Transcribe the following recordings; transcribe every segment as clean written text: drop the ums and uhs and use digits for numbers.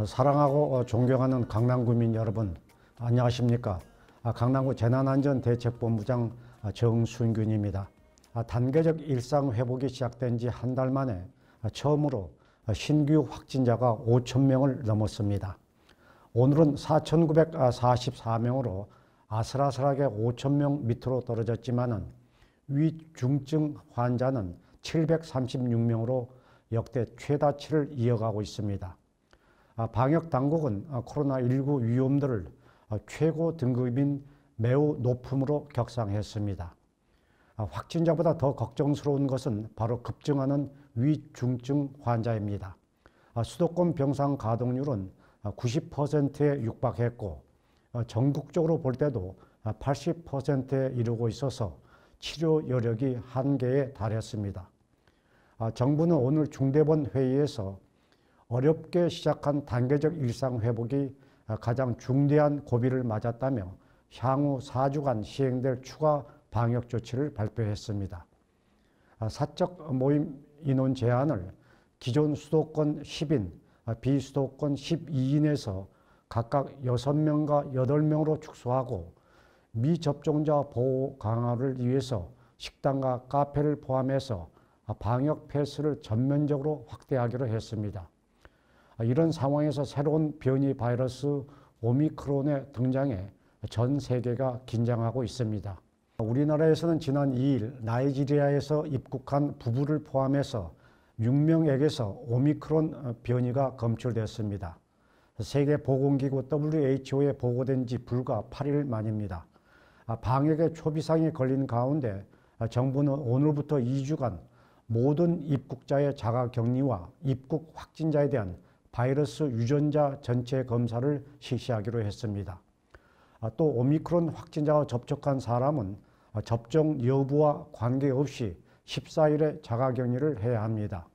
사랑하고 존경하는 강남구민 여러분, 안녕하십니까? 강남구 재난안전대책본부장 정순균입니다. 단계적 일상 회복이 시작된 지 한 달 만에 처음으로 신규 확진자가 5,000명을 넘었습니다. 오늘은 4,944명으로 아슬아슬하게 5,000명 밑으로 떨어졌지만은 위중증 환자는 736명으로 역대 최다치를 이어가고 있습니다. 방역 당국은 코로나19 위험도를 최고 등급인 매우 높음으로 격상했습니다. 확진자보다 더 걱정스러운 것은 바로 급증하는 위중증 환자입니다. 수도권 병상 가동률은 90%에 육박했고 전국적으로 볼 때도 80%에 이르고 있어서 치료 여력이 한계에 달했습니다. 정부는 오늘 중대본 회의에서 어렵게 시작한 단계적 일상 회복이 가장 중대한 고비를 맞았다며 향후 4주간 시행될 추가 방역 조치를 발표했습니다. 사적 모임 인원 제한을 기존 수도권 10인, 비수도권 12인에서 각각 6명과 8명으로 축소하고 미접종자 보호 강화를 위해서 식당과 카페를 포함해서 방역 패스를 전면적으로 확대하기로 했습니다. 이런 상황에서 새로운 변이 바이러스 오미크론의 등장에 전 세계가 긴장하고 있습니다. 우리나라에서는 지난 2일 나이지리아에서 입국한 부부를 포함해서 6명에게서 오미크론 변이가 검출됐습니다. 세계보건기구 WHO에 보고된 지 불과 8일 만입니다. 방역에 초비상이 걸린 가운데 정부는 오늘부터 2주간 모든 입국자의 자가격리와 입국 확진자에 대한 바이러스 유전자 전체 검사를 실시하기로 했습니다. 또 오미크론 확진자와 접촉한 사람은 접종 여부와 관계없이 14일의 자가격리를 해야 합니다.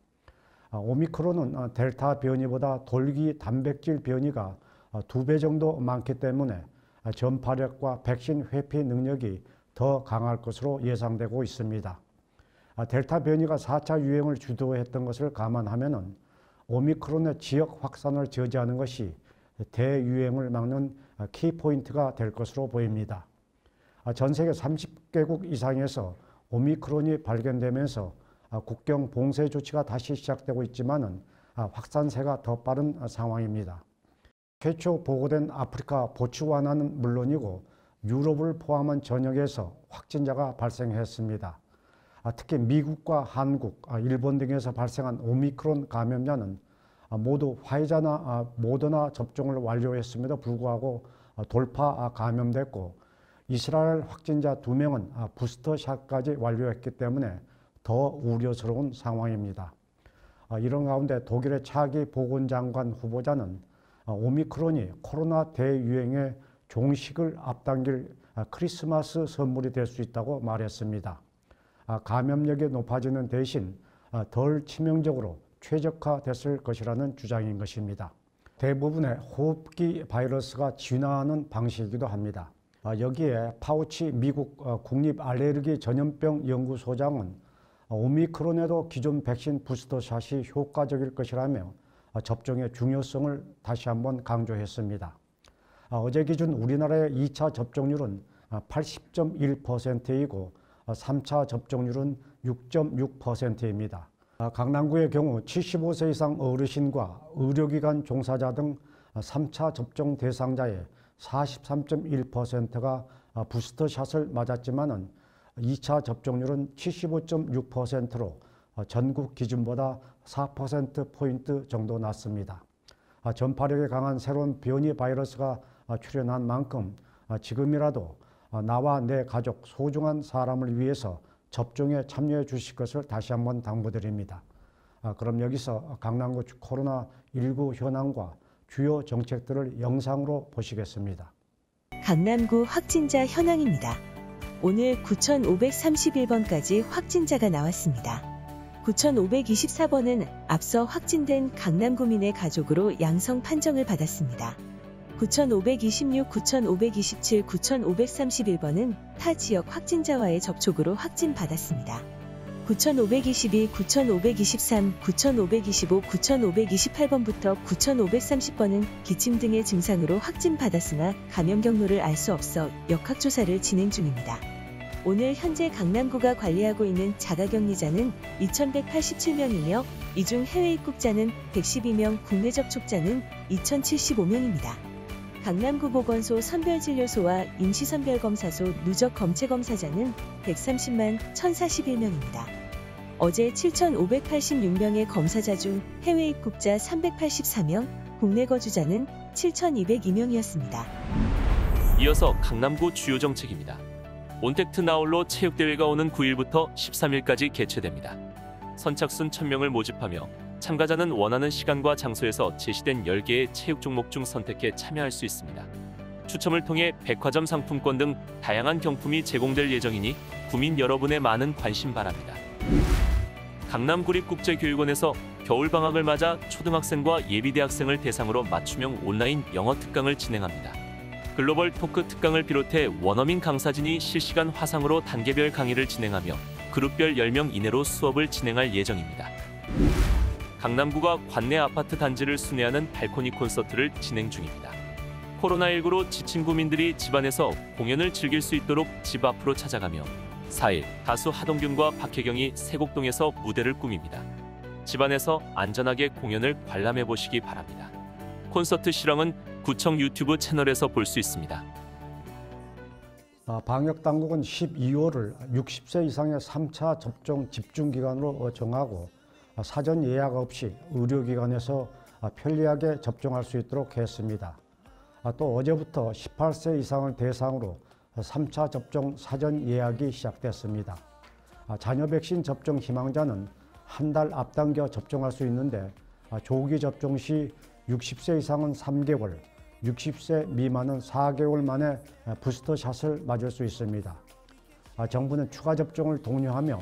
오미크론은 델타 변이보다 돌기 단백질 변이가 2배 정도 많기 때문에 전파력과 백신 회피 능력이 더 강할 것으로 예상되고 있습니다. 델타 변이가 4차 유행을 주도했던 것을 감안하면 오미크론의 지역 확산을 저지하는 것이 대유행을 막는 키포인트가 될 것으로 보입니다. 전 세계 30개국 이상에서 오미크론이 발견되면서 국경 봉쇄 조치가 다시 시작되고 있지만은 확산세가 더 빠른 상황입니다. 최초 보고된 아프리카 보츠와나는 물론이고 유럽을 포함한 전역에서 확진자가 발생했습니다. 특히 미국과 한국, 일본 등에서 발생한 오미크론 감염자는 모두 화이자나 모더나 접종을 완료했음에도 불구하고 돌파 감염됐고 이스라엘 확진자 2명은 부스터샷까지 완료했기 때문에 더 우려스러운 상황입니다. 이런 가운데 독일의 차기 보건장관 후보자는 오미크론이 코로나 대유행의 종식을 앞당길 크리스마스 선물이 될 수 있다고 말했습니다. 감염력이 높아지는 대신 덜 치명적으로 최적화됐을 것이라는 주장인 것입니다. 대부분의 호흡기 바이러스가 진화하는 방식이기도 합니다. 여기에 파우치 미국 국립알레르기 전염병 연구소장은 오미크론에도 기존 백신 부스터샷이 효과적일 것이라며 접종의 중요성을 다시 한번 강조했습니다. 어제 기준 우리나라의 2차 접종률은 80.1%이고 3차 접종률은 6.6%입니다. 강남구의 경우 75세 이상 어르신과 의료기관 종사자 등 3차 접종 대상자의 43.1%가 부스터샷을 맞았지만은 2차 접종률은 75.6%로 전국 기준보다 4%포인트 정도 낮습니다. 전파력이 강한 새로운 변이 바이러스가 출현한 만큼 지금이라도 나와 내 가족, 소중한 사람을 위해서 접종에 참여해 주실 것을 다시 한번 당부드립니다. 그럼 여기서 강남구 코로나19 현황과 주요 정책들을 영상으로 보시겠습니다. 강남구 확진자 현황입니다. 오늘 9,531번까지 확진자가 나왔습니다. 9,524번은 앞서 확진된 강남구민의 가족으로 양성 판정을 받았습니다. 9,526, 9,527, 9,531번은 타 지역 확진자와의 접촉으로 확진받았습니다. 9522, 9523, 9525, 9528번부터 9530번은 기침 등의 증상으로 확진받았으나 감염 경로를 알 수 없어 역학조사를 진행 중입니다. 오늘 현재 강남구가 관리하고 있는 자가격리자는 2187명이며 이 중 해외 입국자는 112명, 국내 접촉자는 2075명입니다. 강남구 보건소 선별진료소와 임시선별검사소 누적 검체검사자는 130만 1041명입니다. 어제 7,586명의 검사자 중 해외 입국자 384명, 국내 거주자는 7,202명이었습니다. 이어서 강남구 주요 정책입니다. 온택트 나홀로 체육대회가 오는 9일부터 13일까지 개최됩니다. 선착순 1000명을 모집하며 참가자는 원하는 시간과 장소에서 제시된 10개의 체육 종목 중 선택해 참여할 수 있습니다. 추첨을 통해 백화점 상품권 등 다양한 경품이 제공될 예정이니 구민 여러분의 많은 관심 바랍니다. 강남구립국제교육원에서 겨울방학을 맞아 초등학생과 예비대학생을 대상으로 맞춤형 온라인 영어 특강을 진행합니다. 글로벌 토크 특강을 비롯해 원어민 강사진이 실시간 화상으로 단계별 강의를 진행하며 그룹별 10명 이내로 수업을 진행할 예정입니다. 강남구가 관내 아파트 단지를 순회하는 발코니 콘서트를 진행 중입니다. 코로나19로 지친 구민들이 집안에서 공연을 즐길 수 있도록 집 앞으로 찾아가며 4일 가수 하동균과 박혜경이 세곡동에서 무대를 꾸밉니다. 집안에서 안전하게 공연을 관람해 보시기 바랍니다. 콘서트 실황은 구청 유튜브 채널에서 볼 수 있습니다. 방역당국은 12월을 60세 이상의 3차 접종 집중기간으로 정하고 사전 예약 없이 의료기관에서 편리하게 접종할 수 있도록 했습니다. 또 어제부터 18세 이상을 대상으로 3차 접종 사전 예약이 시작됐습니다. 자녀 백신 접종 희망자는 한 달 앞당겨 접종할 수 있는데 조기 접종 시 60세 이상은 3개월, 60세 미만은 4개월 만에 부스터샷을 맞을 수 있습니다. 정부는 추가 접종을 독려하며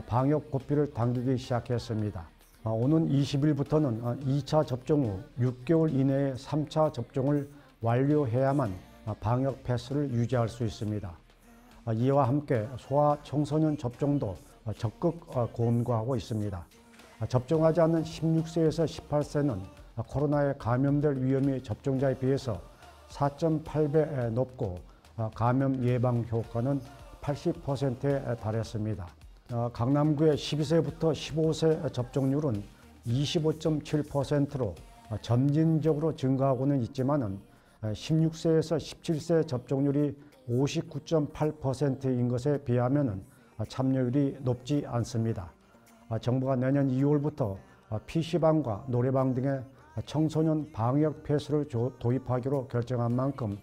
방역 고삐를 당기기 시작했습니다. 오는 20일부터는 2차 접종 후 6개월 이내에 3차 접종을 완료해야만 방역 패스를 유지할 수 있습니다. 이와 함께 소아 청소년 접종도 적극 권고하고 있습니다. 접종하지 않는 16세에서 18세는 코로나에 감염될 위험이 접종자에 비해서 4.8배 높고 감염 예방 효과는 80%에 달했습니다. 강남구의 12세부터 15세 접종률은 25.7%로 점진적으로 증가하고는 있지만은 16세에서 17세 접종률이 59.8%인 것에 비하면 참여율이 높지 않습니다. 정부가 내년 2월부터 PC방과 노래방 등의 청소년 방역 패스를 도입하기로 결정한 만큼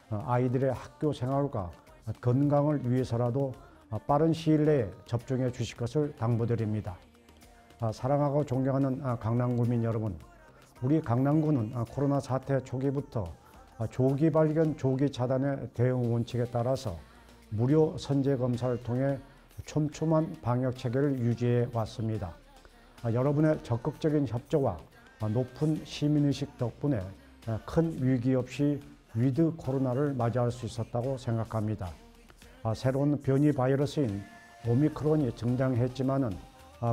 아이들의 학교 생활과 건강을 위해서라도 빠른 시일 내에 접종해 주실 것을 당부드립니다. 사랑하고 존경하는 강남구민 여러분, 우리 강남구는 코로나 사태 초기부터 조기 발견, 조기 차단의 대응 원칙에 따라서 무료 선제 검사를 통해 촘촘한 방역 체계를 유지해 왔습니다. 여러분의 적극적인 협조와 높은 시민의식 덕분에 큰 위기 없이 위드 코로나를 맞이할 수 있었다고 생각합니다. 새로운 변이 바이러스인 오미크론이 등장했지만은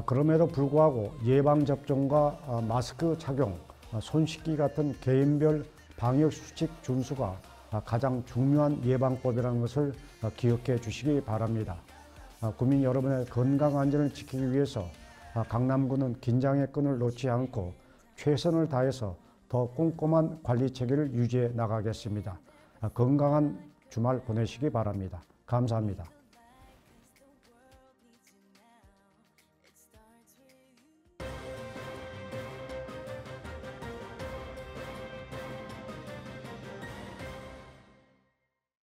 그럼에도 불구하고 예방접종과 마스크 착용, 손 씻기 같은 개인별 방역 수칙 준수가 가장 중요한 예방법이라는 것을 기억해 주시기 바랍니다. 구민 여러분의 건강 안전을 지키기 위해서 강남구는 긴장의 끈을 놓지 않고 최선을 다해서 더 꼼꼼한 관리 체계를 유지해 나가겠습니다. 건강한 주말 보내시기 바랍니다. 감사합니다.